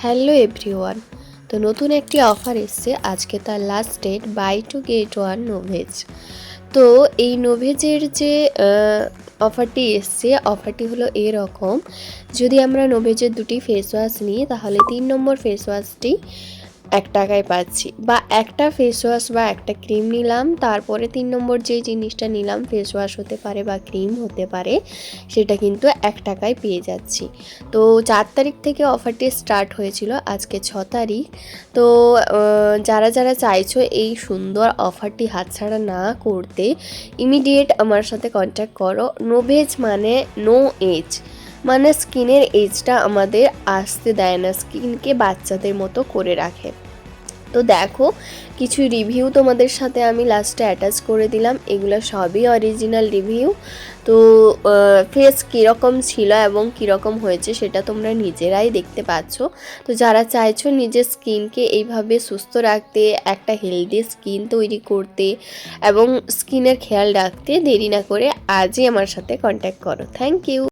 Hello everyone. তো নতুন একটি অফার এসছে, আজকে তার last date, buy two get one নোভেজ। তো এই নোভেজের যে অফারটি এসছে, অফারটি হলো এরকম, যদি আমরা নোভেজের দুটি ফেস ওয়াশ নিই তাহলে 3 নম্বর ফেস ওয়াশটি 1 টাকায় পাচ্ছি, বা একটা ফেস ওয়াশ বা একটা ক্রিম নিলাম, তারপরে 3 নম্বর যে জিনিসটা নিলাম, ফেস ওয়াশ হতে পারে বা ক্রিম হতে পারে, সেটা কিন্তু 1 টাকায় পেয়ে যাচ্ছি। তো 4 তারিখ থেকে অফারটি স্টার্ট হয়েছিল, আজকে 6 তারিখ। তো যারা যারা চাইছো এই সুন্দর অফারটি হাতছাড়া না করতে, ইমিডিয়েট আমার সাথে কন্ট্যাক্ট করো। নোভেজ মানে নো এজ, মানে স্কিনের এজটা আমাদের আসতে দেয় না, স্কিনকে বাচ্চাদের মতো করে রাখে। তো দেখো, কিছু রিভিউ তোমাদের সাথে আমি লাস্টে অ্যাটাচ করে দিলাম, এগুলো সবই অরিজিনাল রিভিউ। তো ফেস কীরকম ছিল এবং কীরকম হয়েছে সেটা তোমরা নিজেরাই দেখতে পাচ্ছ। তো যারা চাইছো নিজের স্কিনকে এইভাবে সুস্থ রাখতে, একটা হেলদি স্কিন তৈরি করতে এবং স্কিনের খেয়াল রাখতে, দেরি না করে আজই আমার সাথে কন্ট্যাক্ট করো। Thank you.